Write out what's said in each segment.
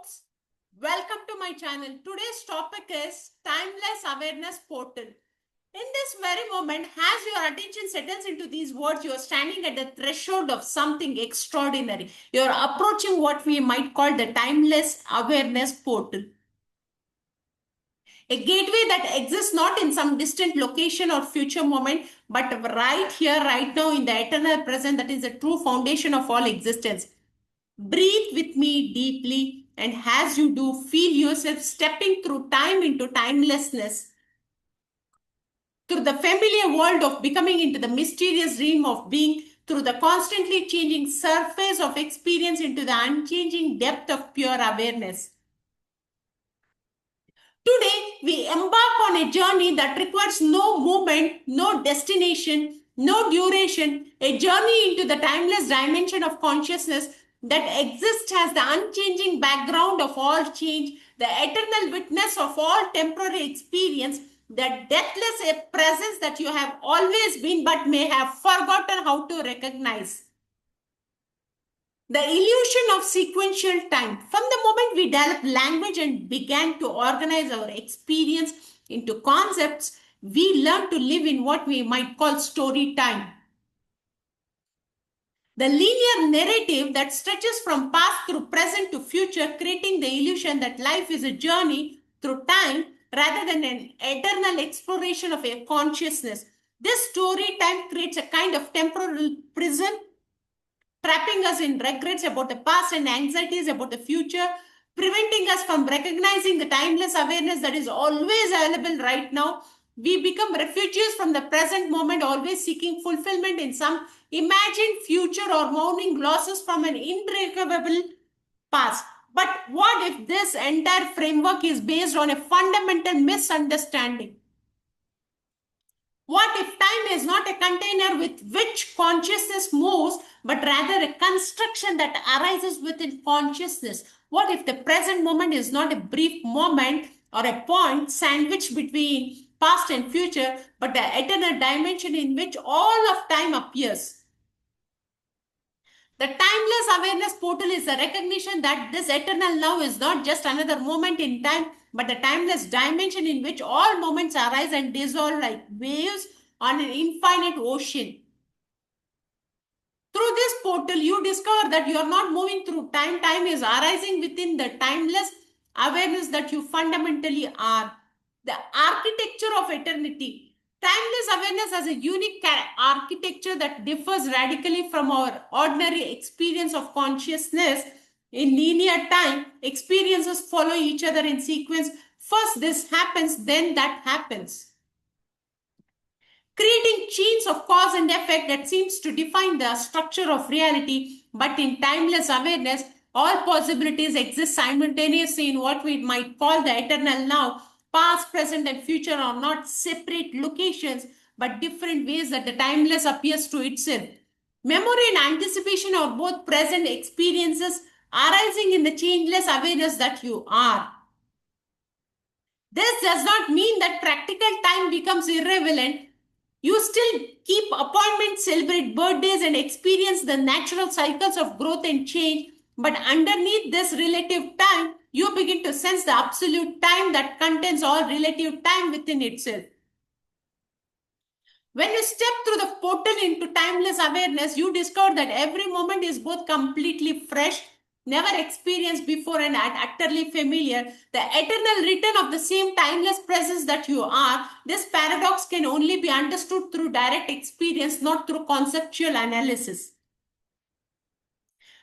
folks, welcome to my channel. Today's topic is Timeless Awareness Portal. In this very moment, as your attention settles into these words, you are standing at the threshold of something extraordinary. You are approaching what we might call the Timeless Awareness Portal. A gateway that exists not in some distant location or future moment, but right here, right now, in the eternal present, that is the true foundation of all existence. Breathe with me deeply, and as you do, feel yourself stepping through time into timelessness, through the familiar world of becoming into the mysterious dream of being, through the constantly changing surface of experience into the unchanging depth of pure awareness. Today, we embark on a journey that requires no movement, no destination, no duration, a journey into the timeless dimension of consciousness that exists as the unchanging background of all change, the eternal witness of all temporary experience, the deathless presence that you have always been but may have forgotten how to recognize. The illusion of sequential time. From the moment we developed language and began to organize our experience into concepts, we learned to live in what we might call story time. The linear narrative that stretches from past through present to future, creating the illusion that life is a journey through time rather than an eternal exploration of a consciousness. This story time creates a kind of temporal prison, trapping us in regrets about the past and anxieties about the future, preventing us from recognizing the timeless awareness that is always available right now. We become refugees from the present moment, always seeking fulfillment in some imagined future or mourning losses from an irrecoverable past. But what if this entire framework is based on a fundamental misunderstanding? What if time is not a container with which consciousness moves, but rather a construction that arises within consciousness? What if the present moment is not a brief moment or a point sandwiched between past and future, but the eternal dimension in which all of time appears? The timeless awareness portal is a recognition that this eternal now is not just another moment in time, but a timeless dimension in which all moments arise and dissolve like waves on an infinite ocean. Through this portal, you discover that you are not moving through time. Time is arising within the timeless awareness that you fundamentally are. The architecture of eternity. Timeless awareness has a unique architecture that differs radically from our ordinary experience of consciousness. In linear time, experiences follow each other in sequence. First this happens, then that happens, creating chains of cause and effect that seems to define the structure of reality. But in timeless awareness, all possibilities exist simultaneously in what we might call the eternal now. Past, present, and future are not separate locations, but different ways that the timeless appears to itself. Memory and anticipation are both present experiences arising in the changeless awareness that you are. This does not mean that practical time becomes irrelevant. You still keep appointments, celebrate birthdays, and experience the natural cycles of growth and change. But underneath this relative time, you begin to sense the absolute time that contains all relative time within itself. When you step through the portal into timeless awareness, you discover that every moment is both completely fresh, never experienced before, and utterly familiar. The eternal return of the same timeless presence that you are. This paradox can only be understood through direct experience, not through conceptual analysis.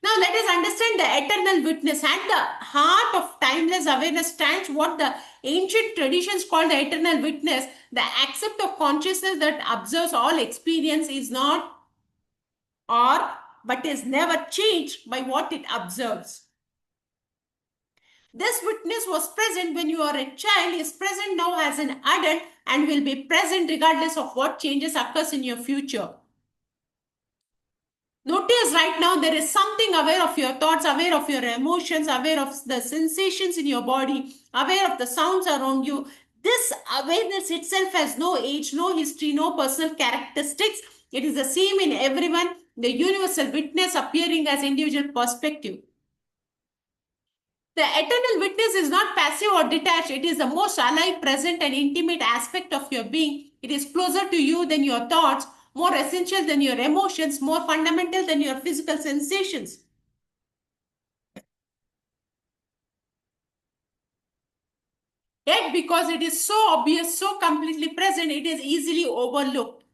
Now let us understand the eternal witness. At the heart of timeless awareness stands what the ancient traditions call the eternal witness, the accept of consciousness that observes all experience is not or but is never changed by what it observes. This witness was present when you are a child, is present now as an adult, and will be present regardless of what changes occurs in your future. Notice right now there is something aware of your thoughts, aware of your emotions, aware of the sensations in your body, aware of the sounds around you. This awareness itself has no age, no history, no personal characteristics. It is the same in everyone, the universal witness appearing as individual perspective. The eternal witness is not passive or detached. It is the most alive, present, and intimate aspect of your being. It is closer to you than your thoughts, more essential than your emotions, more fundamental than your physical sensations. Yet, because it is so obvious, so completely present, it is easily overlooked.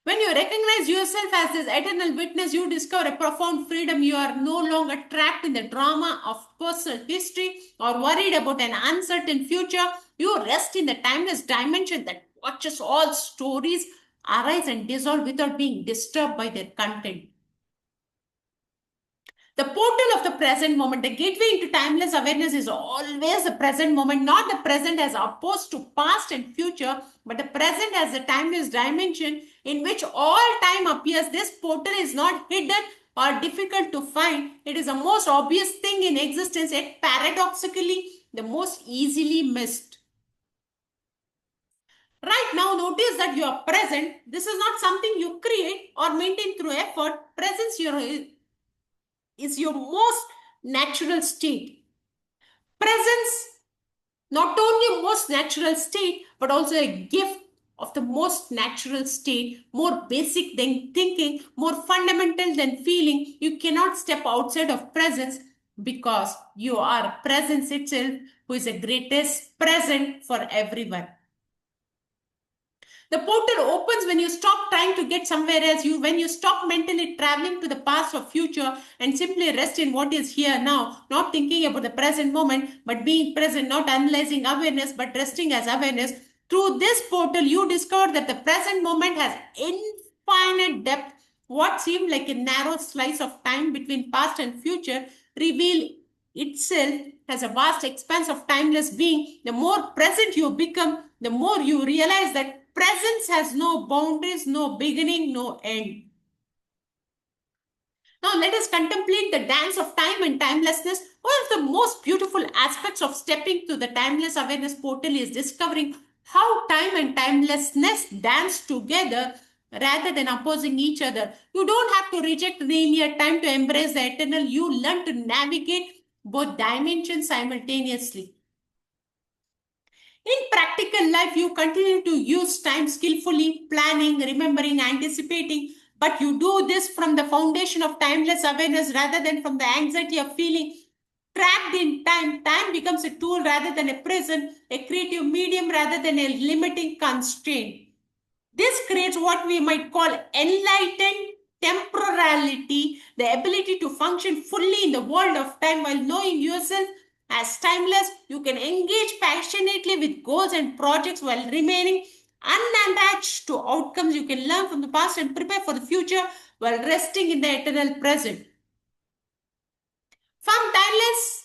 When you recognize yourself as this eternal witness, you discover a profound freedom. You are no longer trapped in the drama of personal history or worried about an uncertain future. You rest in the timeless dimension that watches all stories arise and dissolve without being disturbed by their content. The portal of the present moment, the gateway into timeless awareness is always the present moment, not the present as opposed to past and future, but the present as the timeless dimension in which all time appears. This portal is not hidden or difficult to find. It is the most obvious thing in existence, yet paradoxically, the most easily missed. Right now, notice that you are present. This is not something you create or maintain through effort. Presence is your most natural state. Presence, not only most natural state, but also a gift of the most natural state, more basic than thinking, more fundamental than feeling. You cannot step outside of presence because you are presence itself, who is the greatest present for everyone. The portal opens when you stop trying to get somewhere else. When you stop mentally traveling to the past or future and simply rest in what is here now, not thinking about the present moment, but being present, not analyzing awareness, but resting as awareness. Through this portal, you discover that the present moment has infinite depth. What seemed like a narrow slice of time between past and future reveal itself as a vast expanse of timeless being. The more present you become, the more you realize that presence has no boundaries, no beginning, no end. Now, let us contemplate the dance of time and timelessness. One of the most beautiful aspects of stepping to the timeless awareness portal is discovering how time and timelessness dance together rather than opposing each other. You don't have to reject linear time to embrace the eternal. You learn to navigate both dimensions simultaneously. In practical life, you continue to use time skillfully, planning, remembering, anticipating, but you do this from the foundation of timeless awareness rather than from the anxiety of feeling trapped in time. Time becomes a tool rather than a prison, a creative medium rather than a limiting constraint. This creates what we might call enlightened temporality, the ability to function fully in the world of time while knowing yourself as timeless. You can engage passionately with goals and projects while remaining unattached to outcomes. You can learn from the past and prepare for the future while resting in the eternal present. From timeless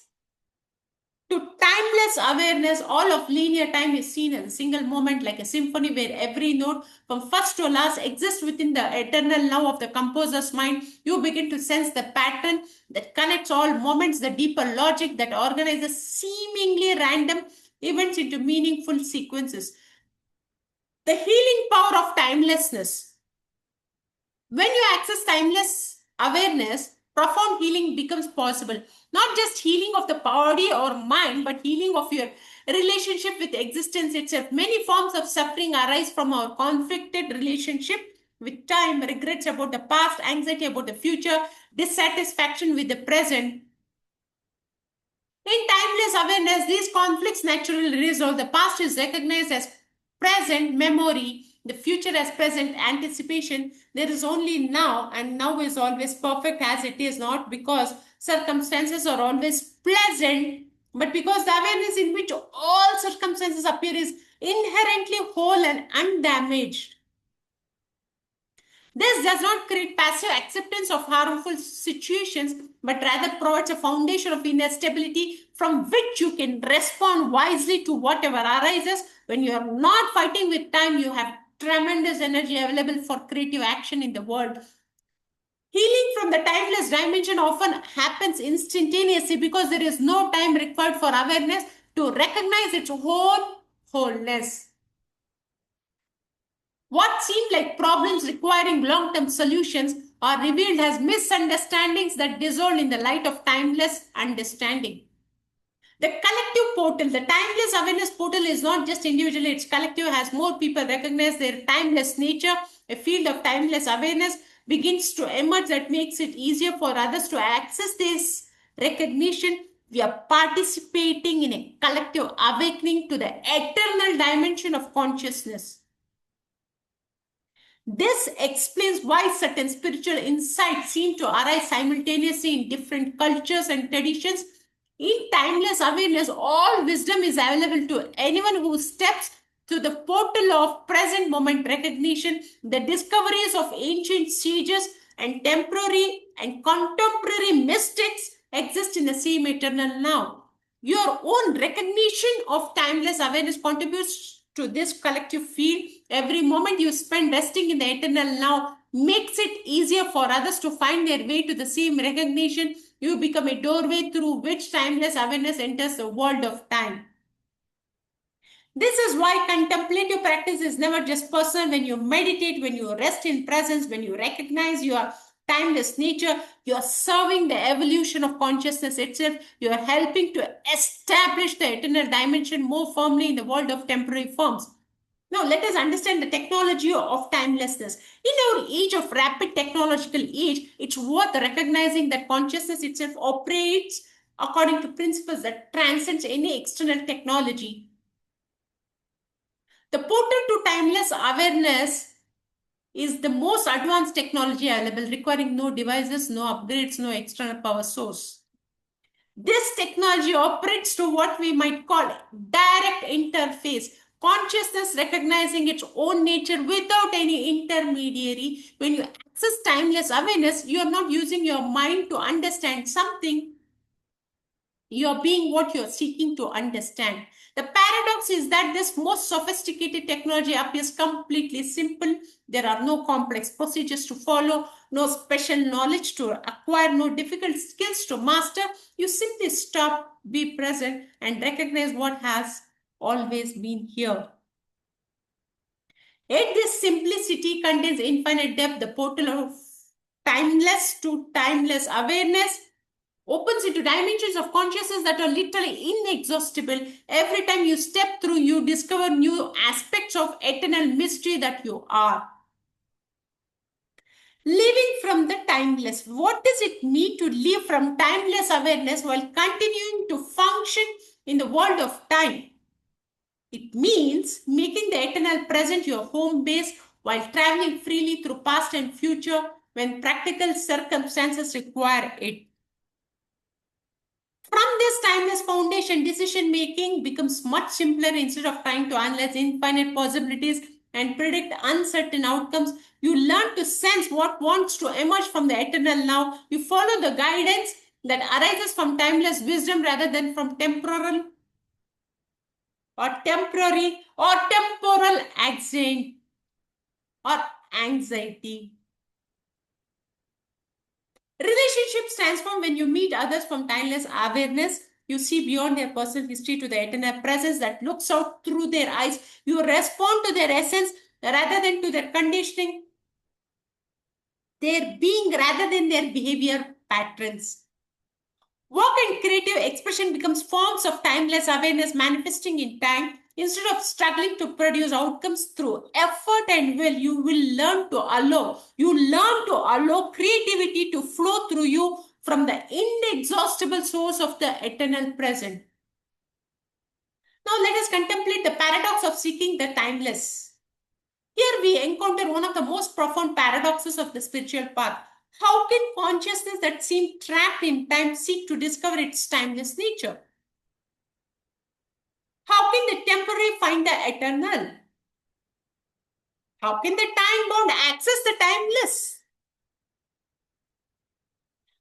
to timeless awareness, all of linear time is seen as a single moment, like a symphony where every note from first to last exists within the eternal now of the composer's mind. You begin to sense the pattern that connects all moments, the deeper logic that organizes seemingly random events into meaningful sequences. The healing power of timelessness. When you access timeless awareness, profound healing becomes possible. Not just healing of the body or mind, but healing of your relationship with existence itself. Many forms of suffering arise from our conflicted relationship with time, regrets about the past, anxiety about the future, dissatisfaction with the present. In timeless awareness, these conflicts naturally resolve. The past is recognized as present memory, the future as present anticipation. There is only now, and now is always perfect as it is, not because circumstances are always pleasant, but because the awareness in which all circumstances appear is inherently whole and undamaged. This does not create passive acceptance of harmful situations, but rather provides a foundation of inner stability from which you can respond wisely to whatever arises. When you are not fighting with time, you have tremendous energy available for creative action in the world. Healing from the timeless dimension often happens instantaneously because there is no time required for awareness to recognize its whole wholeness. What seemed like problems requiring long term solutions are revealed as misunderstandings that dissolve in the light of timeless understanding. The collective portal, the timeless awareness portal is not just individual, it's collective. As more people recognize their timeless nature, a field of timeless awareness begins to emerge that makes it easier for others to access this recognition. We are participating in a collective awakening to the eternal dimension of consciousness. This explains why certain spiritual insights seem to arise simultaneously in different cultures and traditions. In timeless awareness, all wisdom is available to anyone who steps through the portal of present moment recognition. The discoveries of ancient sages and temporary and contemporary mystics exist in the same eternal now. Your own recognition of timeless awareness contributes to this collective field. Every moment you spend resting in the eternal now makes it easier for others to find their way to the same recognition. You become a doorway through which timeless awareness enters the world of time. This is why contemplative practice is never just personal. When you meditate, when you rest in presence, when you recognize your timeless nature, you are serving the evolution of consciousness itself. You are helping to establish the eternal dimension more firmly in the world of temporary forms. Now, let us understand the technology of timelessness. In our age of rapid technological age, it's worth recognizing that consciousness itself operates according to principles that transcends any external technology. The portal to timeless awareness is the most advanced technology available, requiring no devices, no upgrades, no external power source. This technology operates to what we might call direct interface, consciousness recognizing its own nature without any intermediary. When you access timeless awareness, you are not using your mind to understand something. You're being what you're seeking to understand. The paradox is that this most sophisticated technology appears completely simple. There are no complex procedures to follow, no special knowledge to acquire, no difficult skills to master. You simply stop, be present, and recognize what has always been here. Yet this simplicity contains infinite depth. The portal of timeless to timeless awareness opens into dimensions of consciousness that are literally inexhaustible. Every time you step through, you discover new aspects of eternal mystery that you are. Living from the timeless. What does it mean to live from timeless awareness while continuing to function in the world of time? It means making the eternal present your home base while traveling freely through past and future when practical circumstances require it. From this timeless foundation, decision making becomes much simpler. Instead of trying to analyze infinite possibilities and predict uncertain outcomes, you learn to sense what wants to emerge from the eternal now. You follow the guidance that arises from timeless wisdom rather than from temporal or temporary or temporal anxiety. Relationships transform when you meet others from timeless awareness. You see beyond their personal history to the eternal presence that looks out through their eyes. You respond to their essence rather than to their conditioning, their being rather than their behavior patterns. Work and creative expression becomes forms of timeless awareness manifesting in time. Instead of struggling to produce outcomes through effort and will, you will learn to allow. You learn to allow creativity to flow through you from the inexhaustible source of the eternal present. Now let us contemplate the paradox of seeking the timeless. Here we encounter one of the most profound paradoxes of the spiritual path. How can consciousness that seems trapped in time seek to discover its timeless nature? How can the temporary find the eternal? How can the time bound access the timeless?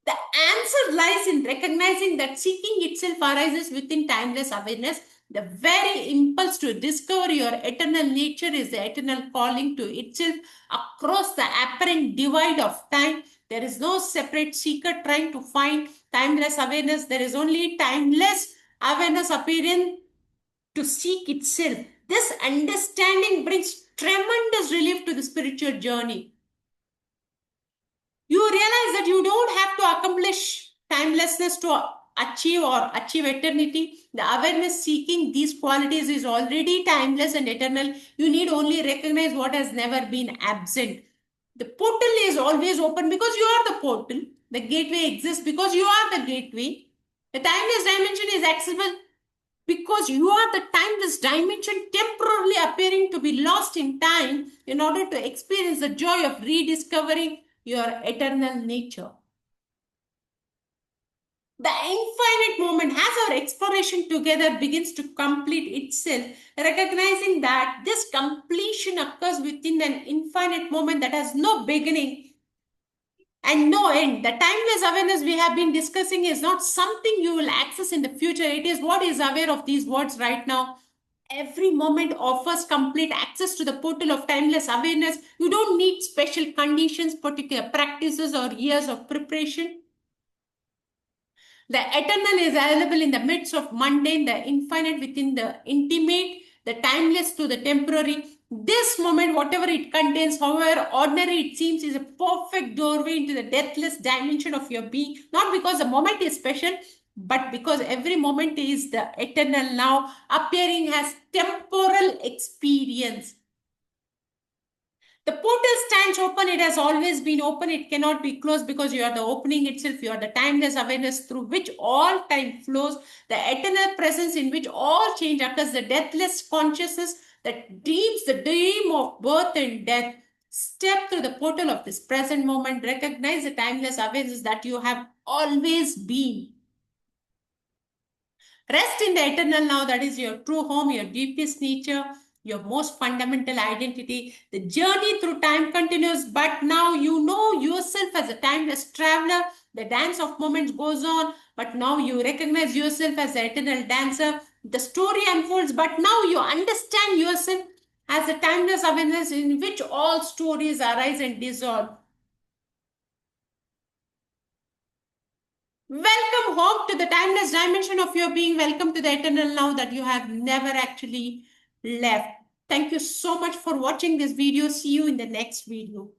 The answer lies in recognizing that seeking itself arises within timeless awareness. The very impulse to discover your eternal nature is the eternal calling to itself across the apparent divide of time. There is no separate seeker trying to find timeless awareness. There is only timeless awareness appearing to seek itself. This understanding brings tremendous relief to the spiritual journey. You realize that you don't have to accomplish timelessness to achieve eternity. The awareness seeking these qualities is already timeless and eternal. You need only recognize what has never been absent. The portal is always open because you are the portal. The gateway exists because you are the gateway. The timeless dimension is accessible because you are the timeless dimension temporarily appearing to be lost in time in order to experience the joy of rediscovering your eternal nature. The infinite moment as our exploration together begins to complete itself, recognizing that this completion occurs within an infinite moment that has no beginning and no end. The timeless awareness we have been discussing is not something you will access in the future. It is what is aware of these words right now. Every moment offers complete access to the portal of timeless awareness. You don't need special conditions, particular practices, or years of preparation. The eternal is available in the midst of mundane, the infinite within the intimate, the timeless to the temporary. This moment, whatever it contains, however ordinary it seems, is a perfect doorway into the deathless dimension of your being. Not because the moment is special, but because every moment is the eternal now, appearing as temporal experience. The portal stands open. It has always been open. It cannot be closed because you are the opening itself. You are the timeless awareness through which all time flows, the eternal presence in which all change occurs, the deathless consciousness that dreams the dream of birth and death. Step through the portal of this present moment. Recognize the timeless awareness that you have always been. Rest in the eternal now, that is your true home, your deepest nature, your most fundamental identity. The journey through time continues, but now you know yourself as a timeless traveler. The dance of moments goes on, but now you recognize yourself as the eternal dancer. The story unfolds, but now you understand yourself as a timeless awareness in which all stories arise and dissolve. Welcome home to the timeless dimension of your being. Welcome to the eternal now that you have never actually left. Thank you so much for watching this video. See you in the next video.